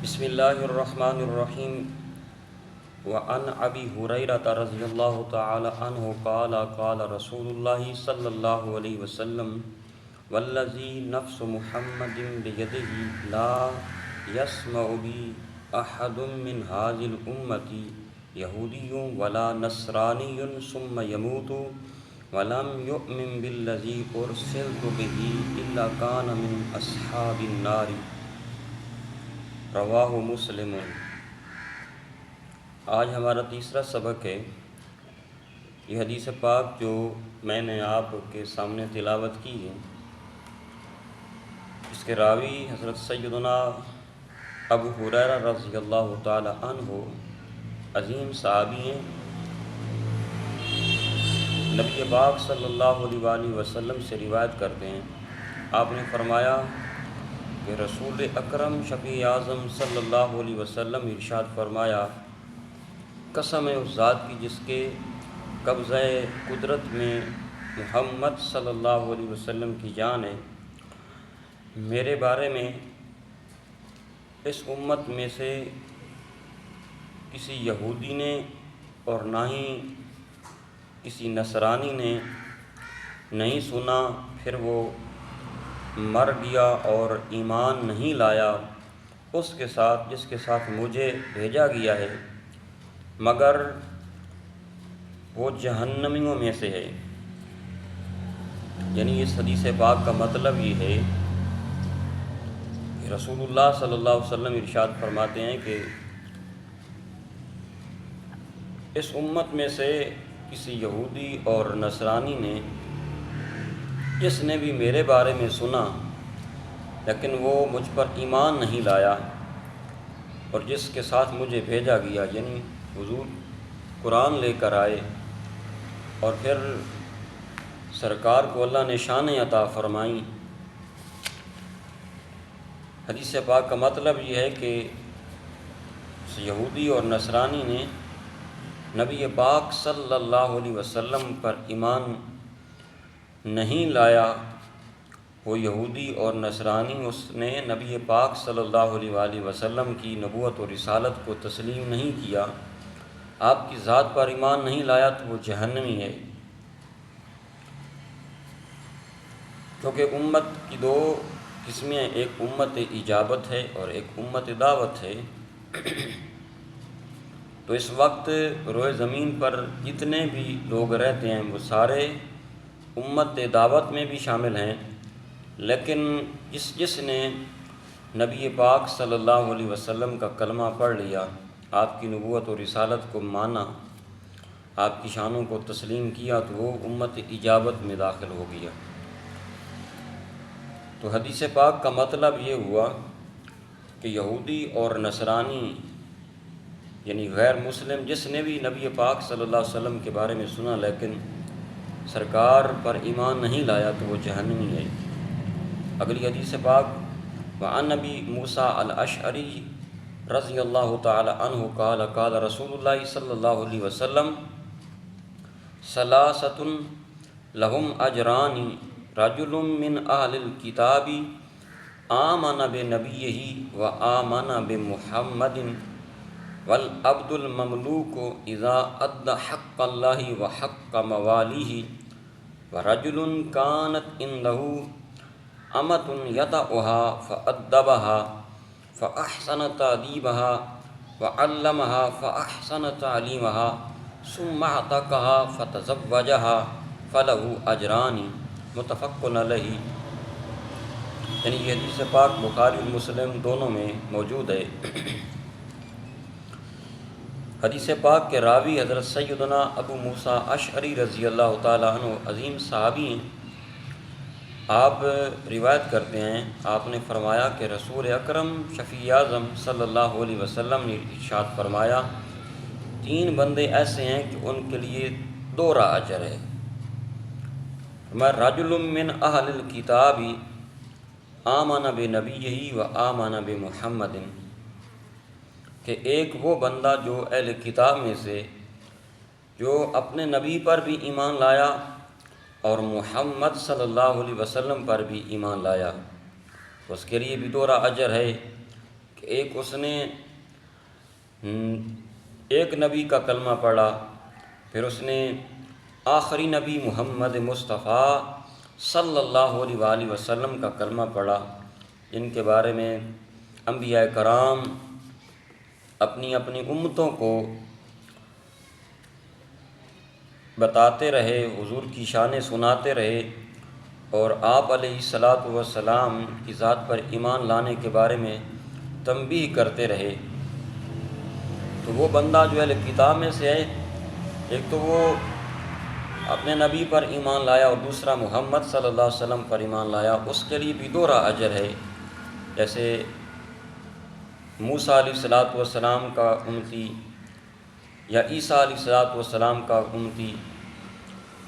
بسم اللہ الرحمن الرحیم وعن ابی ہریرہ رضی اللہ تعالی عنہ قال قال رسول اللہ صلی اللہ علیہ وسلم والذی نفس محمد بیدہ لا یسمع بی احد من هذه الامة یہودی ولا نصرانی ثم يموت ولم يؤمن بالذی ارسلت به الا كان من اصحاب النار رواہ مسلم۔ آج ہمارا تیسرا سبق ہے۔ یہ حدیث پاک جو میں نے آپ کے سامنے تلاوت کی ہے، اس کے راوی حضرت سیدنا ابو ہریرہ رضی اللہ تعالی عنہ عظیم صحابی ہیں۔ نبی پاک صلی اللہ علیہ وآلہ وسلم سے روایت کرتے ہیں، آپ نے فرمایا کہ رسول اکرم شفیع اعظم صلی اللہ علیہ وسلم ارشاد فرمایا، قسم ہے اس ذات کی جس کے قبضہ قدرت میں محمد صلی اللہ علیہ وسلم کی جان ہے، میرے بارے میں اس امت میں سے کسی یہودی نے اور نہ ہی کسی نصرانی نے نہیں سنا، پھر وہ مر گیا اور ایمان نہیں لایا اس کے ساتھ جس کے ساتھ مجھے بھیجا گیا ہے، مگر وہ جہنمیوں میں سے ہے۔ یعنی اس حدیث پاک کا مطلب یہ ہے کہ رسول اللہ صلی اللہ علیہ وسلم ارشاد فرماتے ہیں کہ اس امت میں سے کسی یہودی اور نصرانی نے، جس نے بھی میرے بارے میں سنا لیکن وہ مجھ پر ایمان نہیں لایا، اور جس کے ساتھ مجھے بھیجا گیا، یعنی حضور قرآن لے کر آئے اور پھر سرکار کو اللہ نے شانیں عطا فرمائیں۔ حدیث پاک کا مطلب یہ ہے کہ اس یہودی اور نصرانی نے نبی پاک صلی اللہ علیہ وسلم پر ایمان نہیں لایا، وہ یہودی اور نصرانی اس نے نبی پاک صلی اللہ علیہ وآلہ وسلم کی نبوت اور رسالت کو تسلیم نہیں کیا، آپ کی ذات پر ایمان نہیں لایا، تو وہ جہنمی ہے۔ کیونکہ امت کی دو قسمیں، ایک امت اجابت ہے اور ایک امت دعوت ہے۔ تو اس وقت روئے زمین پر جتنے بھی لوگ رہتے ہیں وہ سارے امت دعوت میں بھی شامل ہیں، لیکن جس نے نبی پاک صلی اللہ علیہ وسلم کا کلمہ پڑھ لیا، آپ کی نبوت اور رسالت کو مانا، آپ کی شانوں کو تسلیم کیا، تو وہ امت اجابت میں داخل ہو گیا۔ تو حدیث پاک کا مطلب یہ ہوا کہ یہودی اور نصرانی یعنی غیر مسلم جس نے بھی نبی پاک صلی اللہ علیہ وسلم کے بارے میں سنا لیکن سرکار پر ایمان نہیں لایا، تو وہ جہنمی ہے۔ اگلی حدیث پاک وعن ابی موسیٰ الاشعری رضی اللہ تعالی عنہ قال قال رسول اللہ صلی اللہ علیہ وسلم ثلاثۃ لہم اجران رجل من اہل الکتاب آمن بنبیہ وآمن بمحمد والعبد المملوک اذا ادى حق اللہ وحق موالیہ ورجل كانت عنده امۃ یطأها فأدبها فأحسن تأدیبها وعلمها فأحسن تعلیمها ثم اعتقها فتزوجها فله اجران متفق علیہ۔ یعنی یہ حدیث پاک بخاری اور مسلم دونوں میں موجود ہے۔ حدیث پاک کے راوی حضرت سیدنا ابو موسیٰ اشعری رضی اللہ تعالیٰ عنہ عظیم صحابی ہیں۔ آپ روایت کرتے ہیں، آپ نے فرمایا کہ رسول اکرم شفیع اعظم صلی اللہ علیہ وسلم نے ارشاد فرمایا، تین بندے ایسے ہیں کہ ان کے لیے دوہرا اجر ہے۔ فرمایا رجل من اہل الکتاب آمن بنبیہ و آمن بمحمد، کہ ایک وہ بندہ جو اہل کتاب میں سے جو اپنے نبی پر بھی ایمان لایا اور محمد صلی اللہ علیہ وسلم پر بھی ایمان لایا، اس کے لیے بھی دوہرا اجر ہے۔ کہ ایک اس نے ایک نبی کا کلمہ پڑھا، پھر اس نے آخری نبی محمد مصطفیٰ صلی اللہ علیہ وآلہ وسلم کا کلمہ پڑھا، جن کے بارے میں انبیاء کرام اپنی اپنی امتوں کو بتاتے رہے، حضور کی شانیں سناتے رہے، اور آپ علیہ الصلاۃ والسلام کی ذات پر ایمان لانے کے بارے میں تنبیہ کرتے رہے۔ تو وہ بندہ جو اہل کتاب میں سے ہے، ایک تو وہ اپنے نبی پر ایمان لایا اور دوسرا محمد صلی اللہ علیہ وسلم پر ایمان لایا، اس کے لیے بھی دوہرا اجر ہے۔ جیسے موسیٰ علیہ الصلاۃ والسلام کا امتی یا عیسیٰ علیہ الصلاۃ والسلام کا امتی،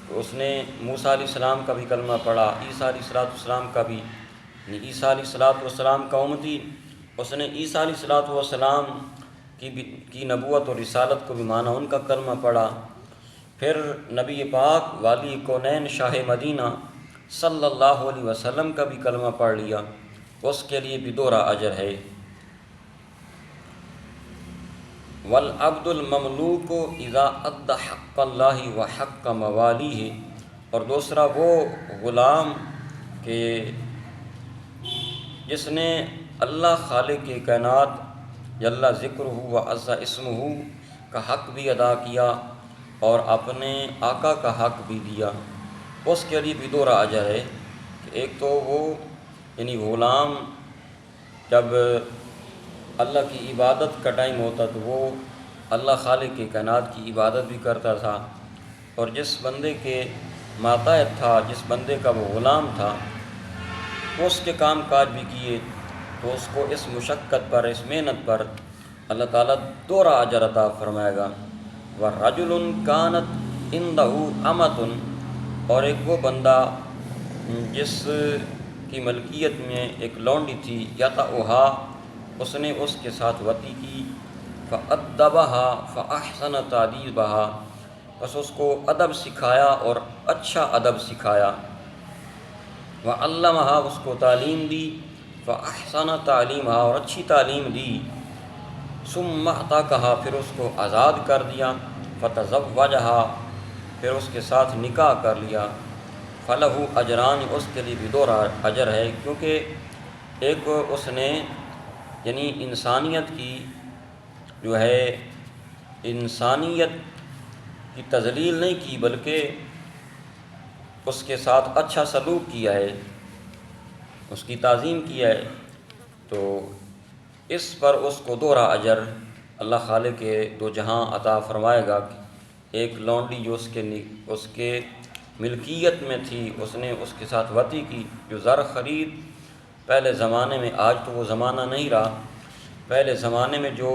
تو اس نے موسیٰ علیہ السلام کا بھی کلمہ پڑھا، عیسیٰ علیہ الصلاۃ والسلام کا بھی، یعنی عیسیٰ علیہ الصلاۃ والسلام کا امتی، اس نے عیسیٰ علیہ الصلاۃ والسلام کی نبوت اور رسالت کو بھی مانا، ان کا کلمہ پڑھا۔ پھر نبی پاک والی کونین شاہ مدینہ صلی اللہ علیہ وسلم کا بھی کلمہ پڑھ لیا، اس کے لیے بھی دوہرا اجر ہے۔ والعبد المملوک اذا ادى حق اللہ وحق موالیہ، اور دوسرا وہ غلام کہ جس نے اللہ خالق کائنات جل ذکرہ وعز اسمہ کا حق بھی ادا کیا اور اپنے آقا کا حق بھی دیا، اس کے لیے بھی دوہرا اجر ہے۔ کہ ایک تو وہ یعنی غلام جب اللہ کی عبادت کا ٹائم ہوتا تو وہ اللہ خالق کی کائنات کی عبادت بھی کرتا تھا، اور جس بندے کے ماتحت تھا، جس بندے کا وہ غلام تھا، اس کے کام کاج بھی کیے، تو اس کو اس مشقت پر، اس محنت پر اللہ تعالیٰ دوہرا اجر عطا فرمائے گا۔ وَرَجُلٌ كَانَتْ عِنْدَهُ أَمَةٌ، اور ایک وہ بندہ جس کی ملکیت میں ایک لونڈی تھی، يَطَأُهَا، اس نے اس کے ساتھ وطی کی، فَأَدَّبَهَا فَأَحْسَنَ تَأْدِيبَهَا، بس اس کو ادب سکھایا اور اچھا ادب سکھایا، وَعَلَّمَهَا، اس کو تعلیم دی، فَأَحْسَنَ تَعْلِيمَهَا، اور اچھی تعلیم دی، ثُمَّ اعْتَقَهَا، پھر اس کو آزاد کر دیا، فَتَزَوَّجَهَا، پھر اس کے ساتھ نکاح کر لیا، فَلَهُ أَجْرَانِ، اس کے لیے بھی دوہرا اجر ہے، کیونکہ ایک اس نے یعنی انسانیت کی جو ہے انسانیت کی تذلیل نہیں کی، بلکہ اس کے ساتھ اچھا سلوک کیا ہے، اس کی تعظیم کیا ہے، تو اس پر اس کو دوہرا اجر اللہ خالق کے دو جہاں عطا فرمائے گا۔ ایک لونڈی جو اس کے ملکیت میں تھی، اس نے اس کے ساتھ وطی کی، جو زر خرید پہلے زمانے میں، آج تو وہ زمانہ نہیں رہا، پہلے زمانے میں جو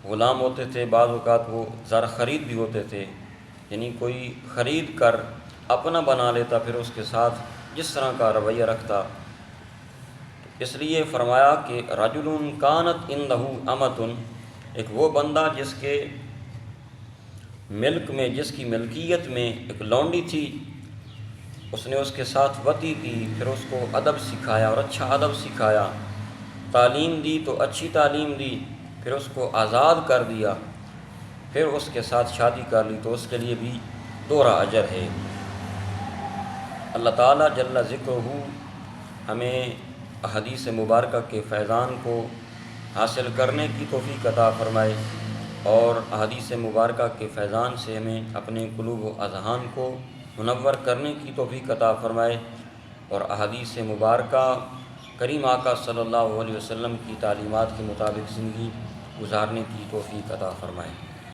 غلام ہوتے تھے بعض اوقات وہ زر خرید بھی ہوتے تھے، یعنی کوئی خرید کر اپنا بنا لیتا، پھر اس کے ساتھ جس طرح کا رویہ رکھتا، اس لیے فرمایا کہ رجل کانت عندہ امۃ، ایک وہ بندہ جس کے ملک میں، جس کی ملکیت میں ایک لونڈی تھی، اس نے اس کے ساتھ وطی کی، پھر اس کو ادب سکھایا اور اچھا ادب سکھایا، تعلیم دی تو اچھی تعلیم دی، پھر اس کو آزاد کر دیا، پھر اس کے ساتھ شادی کر لی، تو اس کے لیے بھی دوہرا اجر ہے۔ اللہ تعالیٰ جل ذکرہ ہمیں احادیث مبارکہ کے فیضان کو حاصل کرنے کی توفیق عطا فرمائے، اور احادیث مبارکہ کے فیضان سے ہمیں اپنے قلوب و اذہان کو منور کرنے کی توفیق عطا فرمائے، اور احادیث مبارکہ کریم آقا صلی اللہ علیہ وسلم کی تعلیمات کے مطابق زندگی گزارنے کی توفیق عطا فرمائے۔